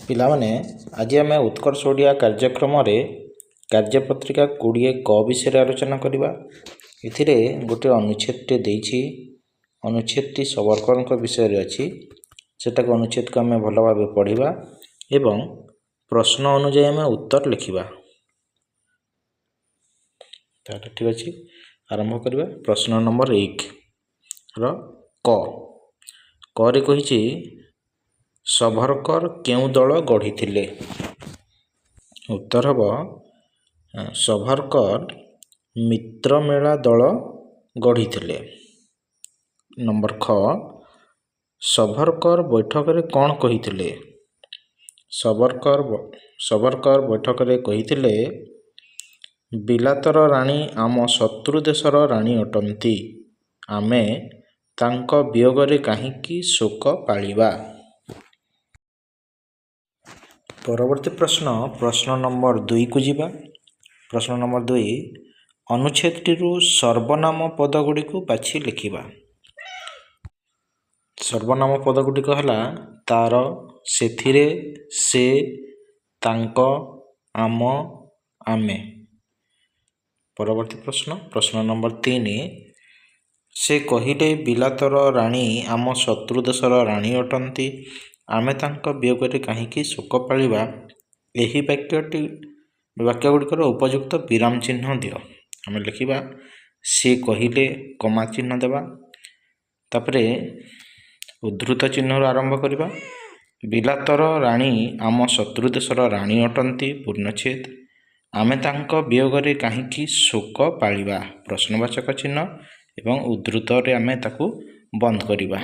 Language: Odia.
ପିଲାମାନେ ଆଜି ଆମେ ଉତ୍କର୍ଷ ଓଡ଼ିଆ କାର୍ଯ୍ୟକ୍ରମରେ କାର୍ଯ୍ୟପତ୍ରିକା 20 କ ବିଷୟରେ ଆଲୋଚନା କରିବା। ଏଥିରେ ଗୋଟିଏ ଅନୁଚ୍ଛେଦଟେ ଦେଇଛି। ଅନୁଚ୍ଛେଦଟି ସବରକରଙ୍କ ବିଷୟରେ ଅଛି। ସେଟାକୁ ଅନୁଚ୍ଛେଦକୁ ଆମେ ଭଲ ଭାବେ ପଢ଼ିବା ଏବଂ ପ୍ରଶ୍ନ ଅନୁଯାୟୀ ଆମେ ଉତ୍ତର ଲେଖିବା। ତାହେଲେ ଠିକ୍ ଅଛି, ଆରମ୍ଭ କରିବା। ପ୍ରଶ୍ନ ନମ୍ବର 1 ର କରେ କହିଛି ସଭରକର କେଉଁ ଦଳ ଗଢ଼ିଥିଲେ? ଉତ୍ତର ହେବ ସଭରକର ମିତ୍ରମେଳା ଦଳ ଗଢ଼ିଥିଲେ। ନମ୍ବର ସଭରକର ବୈଠକରେ କ'ଣ କହିଥିଲେ? ସଭରକର ବୈଠକରେ କହିଥିଲେ ବିଲାତର ରାଣୀ ଆମ ଶତ୍ରୁ ଦେଶର ରାଣୀ ଅଟନ୍ତି। ଆମେ ତାଙ୍କ ବିୟୋଗରେ କାହିଁକି ଶୋକ ପାଳିବା? ପରବର୍ତ୍ତୀ ପ୍ରଶ୍ନ ନମ୍ବର 2 କୁ ଯିବା। ପ୍ରଶ୍ନ ନମ୍ବର 2, ଅନୁଚ୍ଛେଦଟିରୁ ସର୍ବନାମ ପଦଗୁଡ଼ିକୁ ବାଛି ଲେଖିବା। ସର୍ବନାମ ପଦଗୁଡ଼ିକ ହେଲା ତାର, ସେଥିରେ, ସେ, ତାଙ୍କ, ଆମ, ଆମେ। ପରବର୍ତ୍ତୀ ପ୍ରଶ୍ନ ନମ୍ବର 3, ସେ କହିଲେ ବିଲାତର ରାଣୀ ଆମ ଶତ୍ରୁ ଦେଶର ରାଣୀ ଅଟନ୍ତି। ଆମେ ତାଙ୍କ ବିୟୋଗରେ କାହିଁକି ଶୋକ ପାଳିବା? ଏହି ବାକ୍ୟଗୁଡ଼ିକର ଉପଯୁକ୍ତ ବିରାମ ଚିହ୍ନ ଦିଅ। ଆମେ ଲେଖିବା ସେ କହିଲେ, କମା ଚିହ୍ନ ଦେବା। ତାପରେ ଉଦ୍ଧୃତ ଚିହ୍ନରୁ ଆରମ୍ଭ କରିବା। ବିଲାତର ରାଣୀ ଆମ ଶତ୍ରୁ ଦେଶର ରାଣୀ ଅଟନ୍ତି, ପୂର୍ଣ୍ଣଚ୍ଛେଦ। ଆମେ ତାଙ୍କ ବିୟୋଗରେ କାହିଁକି ଶୋକ ପାଳିବା, ପ୍ରଶ୍ନବାଚକ ଚିହ୍ନ ଏବଂ ଉଦ୍ଧୃତରେ ଆମେ ତାକୁ ବନ୍ଦ କରିବା।